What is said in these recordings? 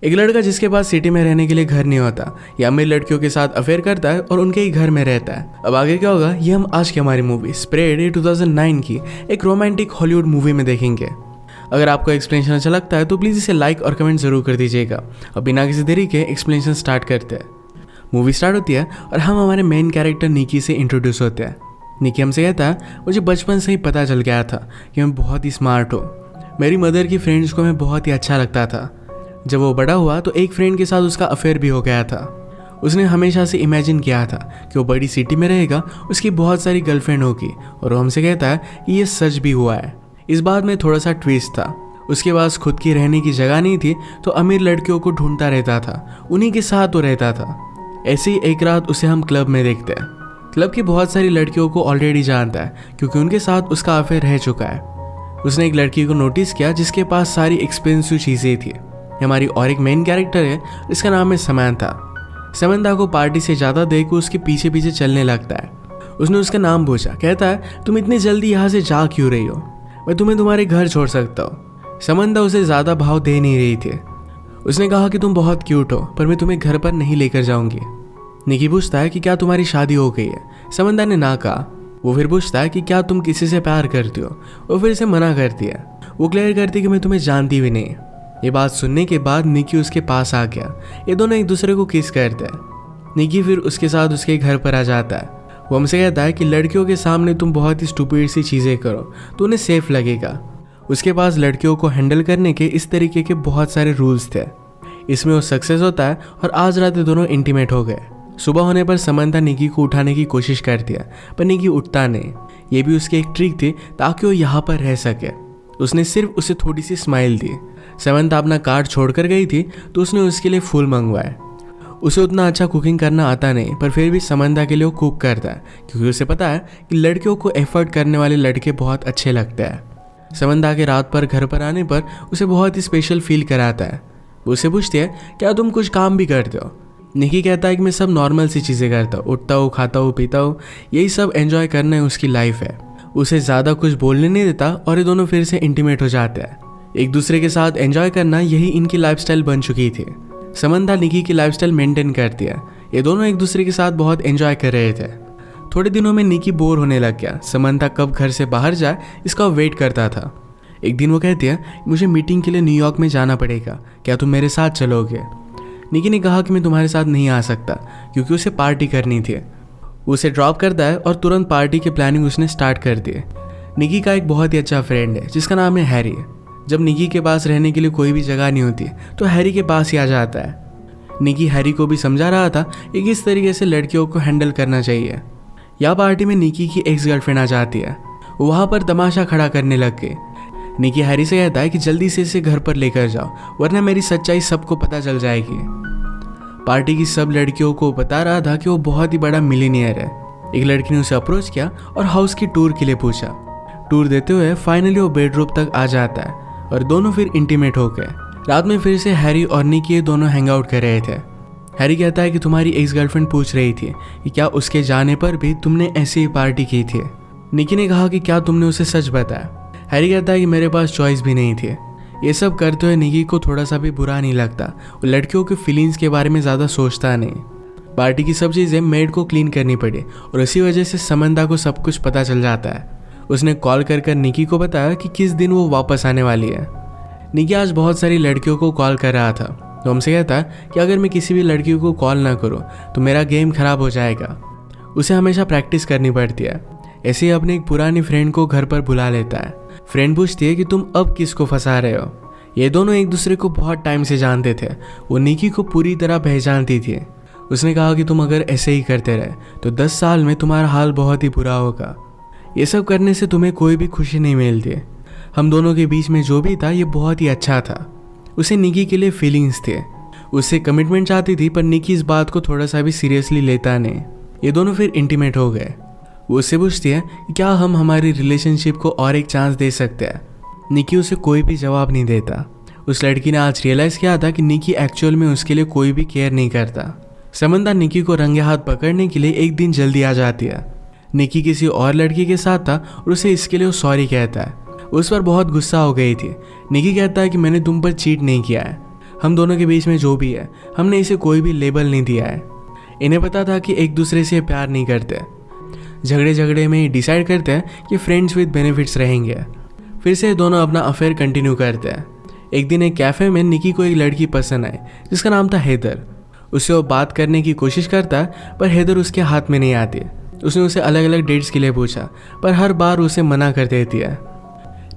एक लड़का जिसके पास सिटी में रहने के लिए घर नहीं होता, ये अमीर लड़कियों के साथ अफेयर करता है और उनके ही घर में रहता है। अब आगे क्या होगा ये हम आज की हमारी मूवी स्प्रेड 2009 की एक रोमांटिक हॉलीवुड मूवी में देखेंगे। अगर आपको एक्सप्लेनेशन अच्छा लगता है तो प्लीज़ इसे लाइक और कमेंट जरूर कर दीजिएगा। अब बिना किसी देरी के एक्सप्लेनेशन स्टार्ट करते हैं। मूवी स्टार्ट होती है और हम हमारे मेन कैरेक्टर निकी से इंट्रोड्यूस होते हैं। निकी हमसे कहता है मुझे बचपन से ही पता चल गया था कि मैं बहुत ही स्मार्ट हूँ। मेरी मदर की फ्रेंड्स को मैं बहुत ही अच्छा लगता था। जब वो बड़ा हुआ तो एक फ्रेंड के साथ उसका अफेयर भी हो गया था। उसने हमेशा से इमेजिन किया था कि वो बड़ी सिटी में रहेगा, उसकी बहुत सारी गर्लफ्रेंड होगी, और वो हमसे कहता है कि ये सच भी हुआ है। इस बात में थोड़ा सा ट्विस्ट था। उसके पास खुद की रहने की जगह नहीं थी तो अमीर लड़कियों को ढूंढता रहता था, उन्हीं के साथ वो रहता था। ऐसे ही एक रात उसे हम क्लब में देखते हैं। क्लब की बहुत सारी लड़कियों को ऑलरेडी जानता है क्योंकि उनके साथ उसका अफेयर रह चुका है। उसने एक लड़की को नोटिस किया जिसके पास सारी एक्सपेंसिव चीज़ें थी। हमारी और एक मेन कैरेक्टर है, इसका नाम है समंथा। समंथा को पार्टी से ज़्यादा देख उसके पीछे पीछे चलने लगता है। उसने उसका नाम पूछा, कहता है तुम इतनी जल्दी यहाँ से जा क्यों रही हो, मैं तुम्हें तुम्हारे घर छोड़ सकता हूँ। समंथा उसे ज़्यादा भाव दे नहीं रही थी। उसने कहा कि तुम बहुत क्यूट हो पर मैं तुम्हें घर पर नहीं लेकर जाऊँगी। निकी पूछता है कि क्या तुम्हारी शादी हो गई है। समंथा ने ना कहा। वो फिर पूछता है कि क्या तुम किसी से प्यार करती हो। वो फिर इसे मना करती है। वो क्लियर करती है कि मैं तुम्हें जानती भी नहीं। ये बात सुनने के बाद निकी उसके पास आ गया। ये दोनों एक दूसरे को किस करते हैं। निकी फिर उसके साथ उसके घर पर आ जाता है। वो हमसे कहता है कि लड़कियों के सामने तुम बहुत ही स्टूपिड सी चीज़ें करो तो उन्हें सेफ लगेगा। उसके पास लड़कियों को हैंडल करने के इस तरीके के बहुत सारे रूल्स थे। इसमें वो सक्सेस होता है और आज रात दोनों इंटीमेट हो गए। सुबह होने पर समंथा निकी को उठाने की कोशिश करती है पर निकी उठता नहीं। ये भी उसकी एक ट्रिक थी ताकि वो यहाँ पर रह सके। उसने सिर्फ उसे थोड़ी सी स्माइल दी। समंथा अपना कार्ड छोड़कर गई थी तो उसने उसके लिए फूल मंगवाए। उसे उतना अच्छा कुकिंग करना आता नहीं पर फिर भी समंथा के लिए वो कुक करता है क्योंकि उसे पता है कि लड़कियों को एफर्ट करने वाले लड़के बहुत अच्छे लगते हैं। समंथा के रात पर घर पर आने पर उसे बहुत ही स्पेशल फील कराता है। वो उसे पूछती है क्या तुम कुछ काम भी करते हो। निकी कहता है कि मैं सब नॉर्मल सी चीज़ें करता हूँ, उठता हूँ, खाता हूँ, पीता हूँ, यही सब एंजॉय करना है उसकी लाइफ है। उसे ज़्यादा कुछ बोलने नहीं देता और ये दोनों फिर से इंटीमेट हो जाते हैं। एक दूसरे के साथ एंजॉय करना यही इनकी लाइफस्टाइल बन चुकी थी। समंथा निकी की लाइफस्टाइल मेंटेन करती है। ये दोनों एक दूसरे के साथ बहुत एंजॉय कर रहे थे। थोड़े दिनों में निकी बोर होने लग गया। समंथा कब घर से बाहर जाए इसका वेट करता था। एक दिन वो कहती है मुझे मीटिंग के लिए न्यूयॉर्क में जाना पड़ेगा, क्या तुम मेरे साथ चलोगे। निकी ने कहा कि मैं तुम्हारे साथ नहीं आ सकता क्योंकि उसे पार्टी करनी थी। उसे ड्रॉप करता है और तुरंत पार्टी की प्लानिंग उसने स्टार्ट कर दी। निकी का एक बहुत ही अच्छा फ्रेंड है जिसका नाम है हैरी। जब निकी के पास रहने के लिए कोई भी जगह नहीं होती तो हैरी के पास ही आ जाता है। निकी हैरी को भी समझा रहा था कि किस तरीके से लड़कियों को हैंडल करना चाहिए। यह पार्टी में निकी की एक्स गर्लफ्रेंड आ जाती है। वो वहाँ पर तमाशा खड़ा करने लग गई। निकी हैरी से कहता है कि जल्दी से इसे घर पर लेकर जाओ वरना मेरी सच्चाई सबको पता चल जाएगी। पार्टी की सब लड़कियों को बता रहा था कि वो बहुत ही बड़ा मिलीनियर है। एक लड़की ने उसे अप्रोच किया और हाउस की टूर के लिए पूछा। टूर देते हुए फाइनली वो बेडरूम तक आ जाता है और दोनों फिर इंटीमेट हो गए। रात में फिर से हैरी और निकी दोनों हैंग आउट कर रहे थे। हैरी कहता है कि तुम्हारी एक्स गर्लफ्रेंड पूछ रही थी कि क्या उसके जाने पर भी तुमने ऐसी ही पार्टी की थी। निकी ने कहा कि क्या तुमने उसे सच बताया। हैरी कहता है कि मेरे पास चॉइस भी नहीं थी। ये सब करते हुए निकी को थोड़ा सा भी बुरा नहीं लगता। वो लड़कियों के फीलिंग्स के बारे में ज़्यादा सोचता नहीं। पार्टी की सब चीज़ें मेड को क्लीन करनी पड़ी और इसी वजह से समंथा को सब कुछ पता चल जाता है। उसने कॉल कर निकी को बताया कि किस दिन वो वापस आने वाली है। निकी आज बहुत सारी लड़कियों को कॉल कर रहा था तो हमसे कहता है कि अगर मैं किसी भी लड़की को कॉल ना करूँ तो मेरा गेम खराब हो जाएगा। उसे हमेशा प्रैक्टिस करनी पड़ती है। ऐसे ही अपने एक पुरानी फ्रेंड को घर पर बुला लेता है। फ्रेंड पूछती है कि तुम अब किसको फंसा रहे हो। ये दोनों एक दूसरे को बहुत टाइम से जानते थे। वो निकी को पूरी तरह पहचानती थी। उसने कहा कि तुम अगर ऐसे ही करते रहे तो 10 साल में तुम्हारा हाल बहुत ही बुरा होगा। ये सब करने से तुम्हें कोई भी खुशी नहीं मिलती। हम दोनों के बीच में जो भी था ये बहुत ही अच्छा था। उसे निकी के लिए फीलिंग्स थे। उससे कमिटमेंट चाहती थी पर निकी इस बात को थोड़ा सा भी सीरियसली लेता नहीं। ये दोनों फिर इंटीमेट हो गए। वो उससे पूछती है कि क्या हम हमारी रिलेशनशिप को और एक चांस दे सकते हैं। निकी उसे कोई भी जवाब नहीं देता। उस लड़की ने आज रियलाइज़ किया था कि निकी एक्चुअल में उसके लिए कोई भी केयर नहीं करता। समंथा निकी को रंगे हाथ पकड़ने के लिए एक दिन जल्दी आ जाती है। निकी किसी और लड़की के साथ था और उसे इसके लिए वो सॉरी कहता है। उस पर बहुत गुस्सा हो गई थी। निकी कहता है कि मैंने तुम पर चीट नहीं किया है। हम दोनों के बीच में जो भी है हमने इसे कोई भी लेबल नहीं दिया है। इन्हें पता था कि एक दूसरे से प्यार नहीं करते। झगड़े में डिसाइड करते हैं कि फ्रेंड्स विद बेनिफिट्स रहेंगे। फिर से दोनों अपना अफेयर कंटिन्यू करते हैं। एक दिन एक कैफ़े में निकी को एक लड़की पसंद आई जिसका नाम था हैदर। उससे वो बात करने की कोशिश करता है पर हैदर उसके हाथ में नहीं आती। उसने उसे अलग अलग डेट्स के लिए पूछा पर हर बार उसे मना कर देती है।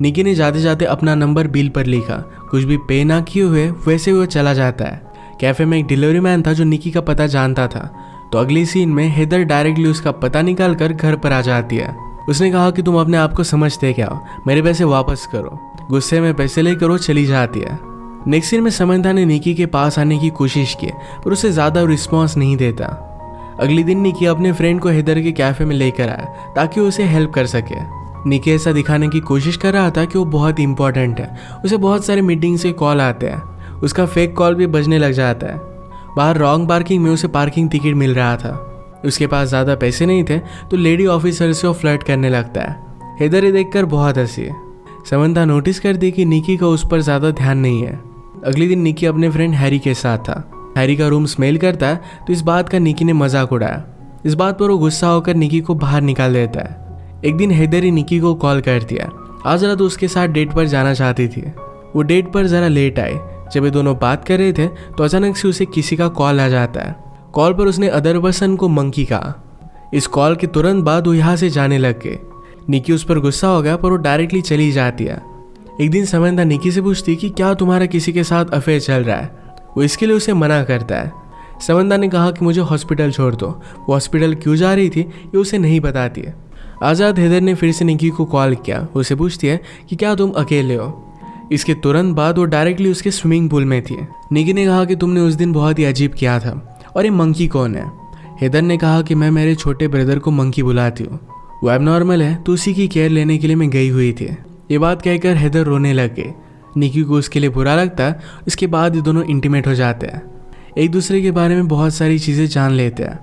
निकी ने जाते जाते अपना नंबर बिल पर लिखा। कुछ भी पे ना किए हुए वैसे वो चला जाता है। कैफ़े में एक डिलीवरी मैन था जो निकी का पता जानता था। तो अगली सीन में हैदर डायरेक्टली उसका पता निकाल कर घर पर आ जाती है। उसने कहा कि तुम अपने आप को समझते क्या हो, मेरे पैसे वापस करो। गुस्से में पैसे लेकर वो चली जाती है। नेक्स्ट सीन में समंथा ने निकी के पास आने की कोशिश की पर उसे ज़्यादा रिस्पॉन्स नहीं देता। अगले दिन निकी अपने फ्रेंड को हैदर के कैफ़े में लेकर आया ताकि उसे हेल्प कर सके। निकी ऐसा दिखाने की कोशिश कर रहा था कि वो बहुत इंपॉर्टेंट है। उसे बहुत सारे मीटिंग से कॉल आते हैं। उसका फेक कॉल भी बजने लग जाता है। बाहर रॉन्ग पार्किंग में उसे पार्किंग टिकट मिल रहा था। उसके पास ज़्यादा पैसे नहीं थे तो लेडी ऑफिसर से वो फ्लर्ट करने लगता है। हैदर ये देखकर बहुत हंसी। समंथा नोटिस करती कि निकी का उस पर ज़्यादा ध्यान नहीं है। अगले दिन निकी अपने फ्रेंड हैरी के साथ था। हैरी का रूम स्मेल करता है तो इस बात का निकी ने मजाक उड़ाया। इस बात पर वो गुस्सा होकर निकी को बाहर निकाल देता है। एक दिन हैदर ही निकी को कॉल कर दिया। आज रात उसके साथ डेट पर जाना चाहती थी। वो डेट पर ज़रा लेट आए। जब ये दोनों बात कर रहे थे तो अचानक से उसे किसी का कॉल आ जाता है। कॉल पर उसने अदर पर्सन को मंकी कहा। इस कॉल के तुरंत बाद वो यहाँ से जाने लग गए। निकी उस पर गुस्सा हो गया पर वो डायरेक्टली चली जाती है। एक दिन समंथा निकी से पूछती कि क्या तुम्हारा किसी के साथ अफेयर चल रहा है। वो इसके लिए उसे मना करता है। समंथा ने कहा कि मुझे हॉस्पिटल छोड़ दो। वो हॉस्पिटल क्यों जा रही थी ये उसे नहीं बताती है। आज़ाद हैदर ने फिर से निकी को कॉल किया। उसे पूछती है कि क्या तुम अकेले हो। इसके तुरंत बाद वो डायरेक्टली उसके स्विमिंग पूल में थी। निकी ने कहा कि तुमने उस दिन बहुत ही अजीब किया था और ये मंकी कौन है। हैदर ने कहा कि मैं मेरे छोटे ब्रदर को मंकी बुलाती हूँ। वो एबनॉर्मल है तो उसी की केयर लेने के लिए मैं गई हुई थी। ये बात कहकर हैदर रोने लग गए। निकी को उसके लिए बुरा लगता है। इसके बाद ये दोनों इंटीमेट हो जाते हैं। एक दूसरे के बारे में बहुत सारी चीज़ें जान लेते हैं।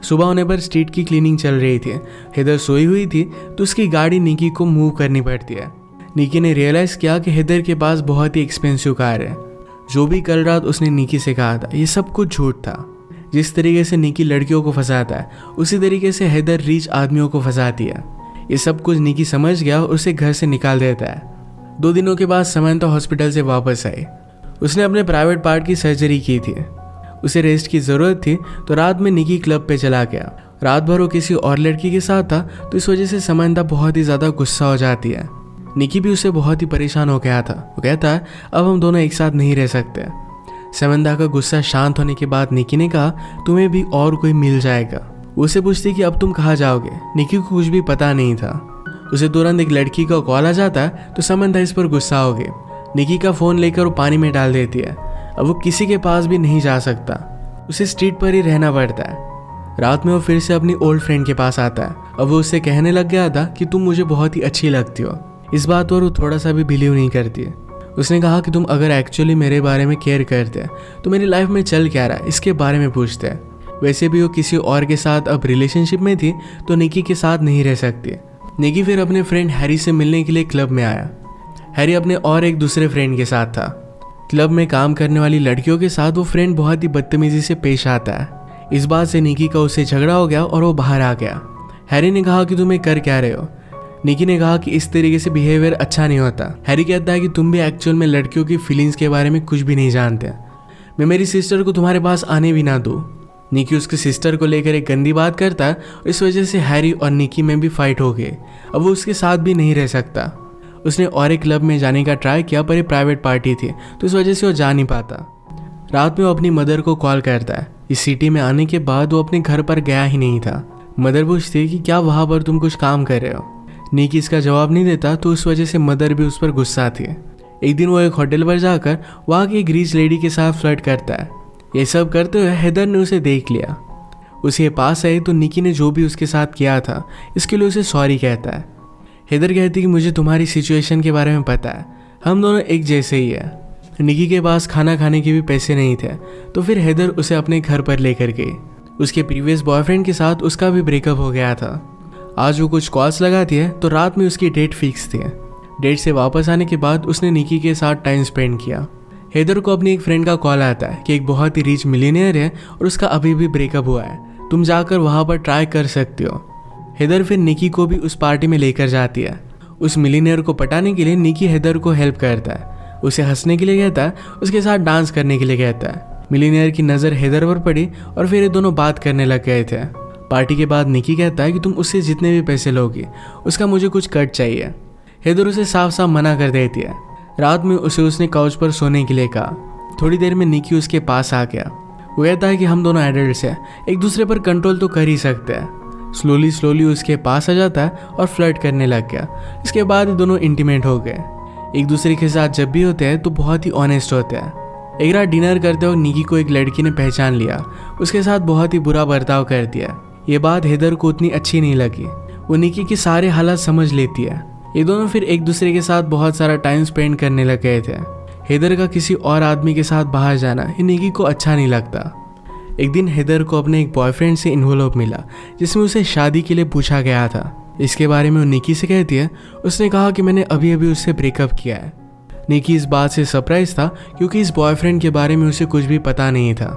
सुबह होने पर स्ट्रीट की क्लीनिंग चल रही थी। हैदर सोई हुई थी तो उसकी गाड़ी निकी को मूव करनी पड़ती है। निकी ने रियलाइज़ किया कि हैदर के पास बहुत ही एक्सपेंसिव कार है। जो भी कल रात उसने निकी से कहा था ये सब कुछ झूठ था। जिस तरीके से निकी लड़कियों को फंसाता है उसी तरीके से हैदर रिच आदमियों को फंसाती है। ये सब कुछ निकी समझ गया और उसे घर से निकाल देता है। 2 दिनों के बाद समंथा हॉस्पिटल से वापस आई। उसने अपने प्राइवेट पार्ट की सर्जरी की थी। उसे रेस्ट की ज़रूरत थी तो रात में निकी क्लब पे चला गया। रात भर वो किसी और लड़की के साथ था तो इस वजह से समंथा बहुत ही ज़्यादा गुस्सा हो जाती है। निकी भी उससे बहुत ही परेशान हो गया था। वो कहता है अब हम दोनों एक साथ नहीं रह सकते। समंथा का गुस्सा शांत होने के बाद निकी ने कहा तुम्हें भी और कोई मिल जाएगा। उसे पूछती कि अब तुम कहाँ जाओगे। निकी को कुछ भी पता नहीं था। उसे तुरंत एक लड़की का कॉल आ जाता है तो समंथा इस पर गुस्सा हो गई। निकी का फ़ोन लेकर वो पानी में डाल देती है। अब वो किसी के पास भी नहीं जा सकता। उसे स्ट्रीट पर ही रहना पड़ता है। रात में वो फिर से अपनी ओल्ड फ्रेंड के पास आता है। अब वो उससे कहने लग गया था कि तुम मुझे बहुत ही अच्छी लगती हो। इस बात पर वो थोड़ा सा भी बिलीव नहीं करती है। उसने कहा कि तुम अगर एक्चुअली मेरे बारे में केयर करते तो मेरी लाइफ में चल क्या रहा है इसके बारे में पूछते। वैसे भी वो किसी और के साथ अब रिलेशनशिप में थी तो निकी के साथ नहीं रह सकती। निकी फिर अपने फ्रेंड हैरी से मिलने के लिए क्लब में आया। हैरी अपने और एक दूसरे फ्रेंड के साथ था। क्लब में काम करने वाली लड़कियों के साथ वो फ्रेंड बहुत ही बदतमीजी से पेश आता है। इस बात से निकी का उससे झगड़ा हो गया और वो बाहर आ गया। हैरी ने कहा कि तुम कर क्या रहे हो। निकी ने कहा कि इस तरीके से बिहेवियर अच्छा नहीं होता। हैरी कहता है कि तुम भी एक्चुअल में लड़कियों की फीलिंग्स के बारे में कुछ भी नहीं जानते। मैं मेरी सिस्टर को तुम्हारे पास आने भी ना दूँ। निकी उसकी सिस्टर को लेकर एक गंदी बात करता है। इस वजह से हैरी और निकी में भी फाइट हो गई। अब वो उसके साथ भी नहीं रह सकता। उसने और एक क्लब में जाने का ट्राई किया पर ये प्राइवेट पार्टी थी तो इस वजह से वो जा नहीं पाता। रात में वो अपनी मदर को कॉल करता है। इस सिटी में आने के बाद वो अपने घर पर गया ही नहीं था। मदर पूछती कि क्या वहाँ पर तुम कुछ काम कर रहे हो। निकी इसका जवाब नहीं देता तो उस वजह से मदर भी उस पर गुस्सा थी। एक दिन वो एक होटल पर जाकर वहाँ की एक रिच लेडी के साथ फ्लर्ट करता है। ये सब करते हुए हैदर ने उसे देख लिया। उसके पास आई तो निकी ने जो भी उसके साथ किया था इसके लिए उसे सॉरी कहता है। हैदर कहती कि मुझे तुम्हारी सिचुएशन के बारे में पता है, हम दोनों एक जैसे ही है। निकी के पास खाना खाने के भी पैसे नहीं थे तो फिर हैदर उसे अपने घर पर लेकर गई। उसके प्रीवियस बॉयफ्रेंड के साथ उसका भी ब्रेकअप हो गया था। आज वो कुछ कॉल्स लगाती है तो रात में उसकी डेट फिक्स थी। डेट से वापस आने के बाद उसने निकी के साथ टाइम स्पेंड किया। हेदर को अपनी एक फ्रेंड का कॉल आता है कि एक बहुत ही रिच मिलियनेयर है और उसका अभी भी ब्रेकअप हुआ है, तुम जाकर वहाँ पर ट्राई कर सकते हो। हेदर फिर निकी को भी उस पार्टी में लेकर जाती है। उस मिलियनेयर को पटाने के लिए निकी हेदर को हेल्प करता है, उसे हंसने के लिए कहता है, उसके साथ डांस करने के लिए कहता है। मिलियनेयर की नज़र हेदर पर पड़ी और फिर ये दोनों बात करने लग गए थे। पार्टी के बाद निकी कहता है कि तुम उससे जितने भी पैसे लोगी उसका मुझे कुछ कट चाहिए। हेदर उसे साफ साफ मना कर देती है। रात में उसने काउच पर सोने के लिए कहा। थोड़ी देर में निकी उसके पास आ गया। वो कहता है कि हम दोनों एडल्ट्स हैं, एक दूसरे पर कंट्रोल तो कर ही सकते हैं। स्लोली उसके पास आ जाता है और फ्लर्ट करने लग गया। इसके बाद दोनों इंटीमेट हो गए। एक दूसरे के साथ जब भी होते हैं तो बहुत ही ऑनेस्ट होते हैं। एक रात डिनर करते वक्त निकी को एक लड़की ने पहचान लिया, उसके साथ बहुत ही बुरा बर्ताव कर दिया। ये बात हेदर को उतनी अच्छी नहीं लगी। वो निकी के सारे हालात समझ लेती है। ये दोनों फिर एक दूसरे के साथ बहुत सारा टाइम स्पेंड करने लग गए थे। हेदर का किसी और आदमी के साथ बाहर जाना निकी को अच्छा नहीं लगता। एक दिन हेदर को अपने एक बॉयफ्रेंड से इन्वॉल्व मिला जिसमें उसे शादी के लिए पूछा गया था। इसके बारे में वो निकी से कहती है, उसने कहा कि मैंने अभी अभी उससे ब्रेकअप किया है। निकी इस बात से सरप्राइज था क्योंकि इस बॉयफ्रेंड के बारे में उसे कुछ भी पता नहीं था।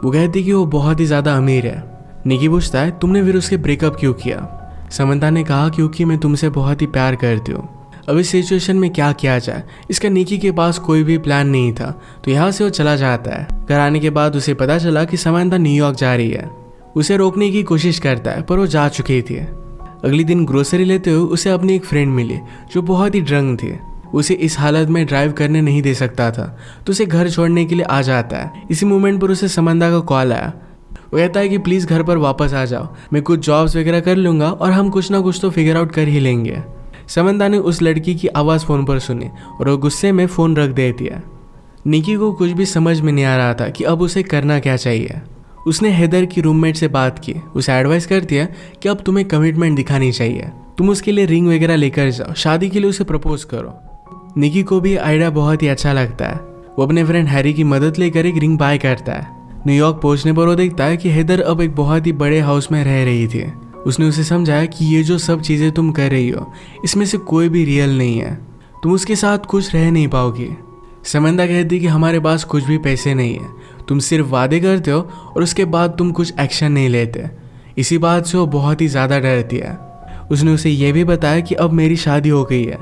वो कहती कि वो बहुत ही ज़्यादा अमीर है। निकी पूछता है, तुमने फिर उसके ब्रेकअप क्यों किया? समंता ने कहा, क्योंकि मैं तुमसे बहुत ही प्यार करती हूँ। अब इस सिचुएशन में क्या किया जाए? इसका निकी के पास कोई भी प्लान नहीं था, तो यहाँ से वो चला जाता है। घर आने के बाद उसे पता चला कि समंता न्यूयॉर्क जा रही है। उसे रोकने की कोशिश करता है पर वो जा चुकी थी। अगले दिन ग्रोसरी लेते हुए उसे अपनी एक फ्रेंड मिली जो बहुत ही ड्रंक थी। उसे इस हालत में ड्राइव करने नहीं दे सकता था, तो उसे घर छोड़ने के लिए आ जाता है। इसी मोमेंट पर उसे समंता का कॉल आया। वो कहता है कि प्लीज़ घर पर वापस आ जाओ, मैं कुछ जॉब्स वगैरह कर लूँगा और हम कुछ ना कुछ तो फिगर आउट कर ही लेंगे। समंता ने उस लड़की की आवाज़ फ़ोन पर सुनी और वो गुस्से में फ़ोन रख दे दिया। निकी को कुछ भी समझ में नहीं आ रहा था कि अब उसे करना क्या चाहिए। उसने हेदर की रूममेट से बात की। उसे एडवाइस करती है कि अब तुम्हें कमिटमेंट दिखानी चाहिए, तुम उसके लिए रिंग वगैरह लेकर जाओ, शादी के लिए उसे प्रपोज करो। निकी को भी आइडिया बहुत ही अच्छा लगता है। वो अपने फ्रेंड हैरी की मदद लेकर एक रिंग बाय करता है। न्यूयॉर्क पहुंचने पर वो देखता है कि हेदर अब एक बहुत ही बड़े हाउस में रह रही थी। उसने उसे समझाया कि ये जो सब चीज़ें तुम कर रही हो इसमें से कोई भी रियल नहीं है, तुम उसके साथ कुछ रह नहीं पाओगी। समंता कहती कि हमारे पास कुछ भी पैसे नहीं है, तुम सिर्फ वादे करते हो और उसके बाद तुम कुछ एक्शन नहीं लेते। इसी बात से वो बहुत ही ज़्यादा डरती है। उसने उसे यह भी बताया कि अब मेरी शादी हो गई है।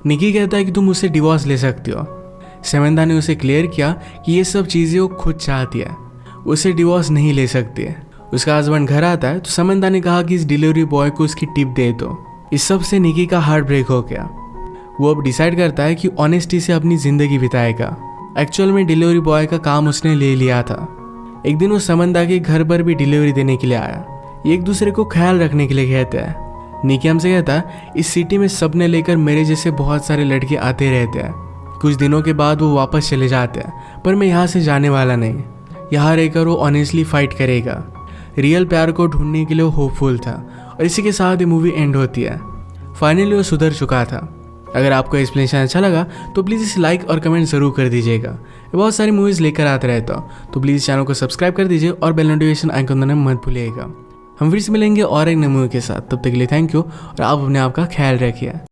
निकी कहता है कि तुम उससे डिवोर्स ले सकती हो। समंता ने उसे क्लियर किया कि ये सब चीज़ें वो खुद चाहती है, उसे डिवोर्स नहीं ले सकती है। उसका हस्बैंड घर आता है तो समंता ने कहा कि इस डिलीवरी बॉय को उसकी टिप दे दो। इस सब से निकी का हार्ट ब्रेक हो गया। वो अब डिसाइड करता है कि ऑनेस्टी से अपनी ज़िंदगी बिताएगा। एक्चुअल में डिलीवरी बॉय का काम उसने ले लिया था। एक दिन वो समंता के घर पर भी डिलीवरी देने के लिए आया। ये एक दूसरे को ख्याल रखने के लिए कहते हैं। निकी हमसे कहता है, इस सिटी में सबने लेकर मेरे जैसे बहुत सारे लड़के आते रहते हैं। कुछ दिनों के बाद वो वापस चले जाते हैं, पर मैं यहाँ से जाने वाला नहीं। यहाँ रहकर वो ऑनेस्टली फाइट करेगा। रियल प्यार को ढूंढने के लिए वो होपफुल था और इसी के साथ ये मूवी एंड होती है। फाइनली वो सुधर चुका था। अगर आपको एक्सप्लेनेशन अच्छा लगा तो प्लीज़ इसे लाइक और कमेंट ज़रूर कर दीजिएगा। बहुत सारी मूवीज़ लेकर आते रहता हूँ, तो प्लीज़ चैनल को सब्सक्राइब कर दीजिए और बेल नोटिफिकेशन आइकन दबाना मत भूलिएगा। हम फिर से मिलेंगे और एक नए मूवी के साथ। तब तक के लिए थैंक यू और आप अपने आप का ख्याल रखिए।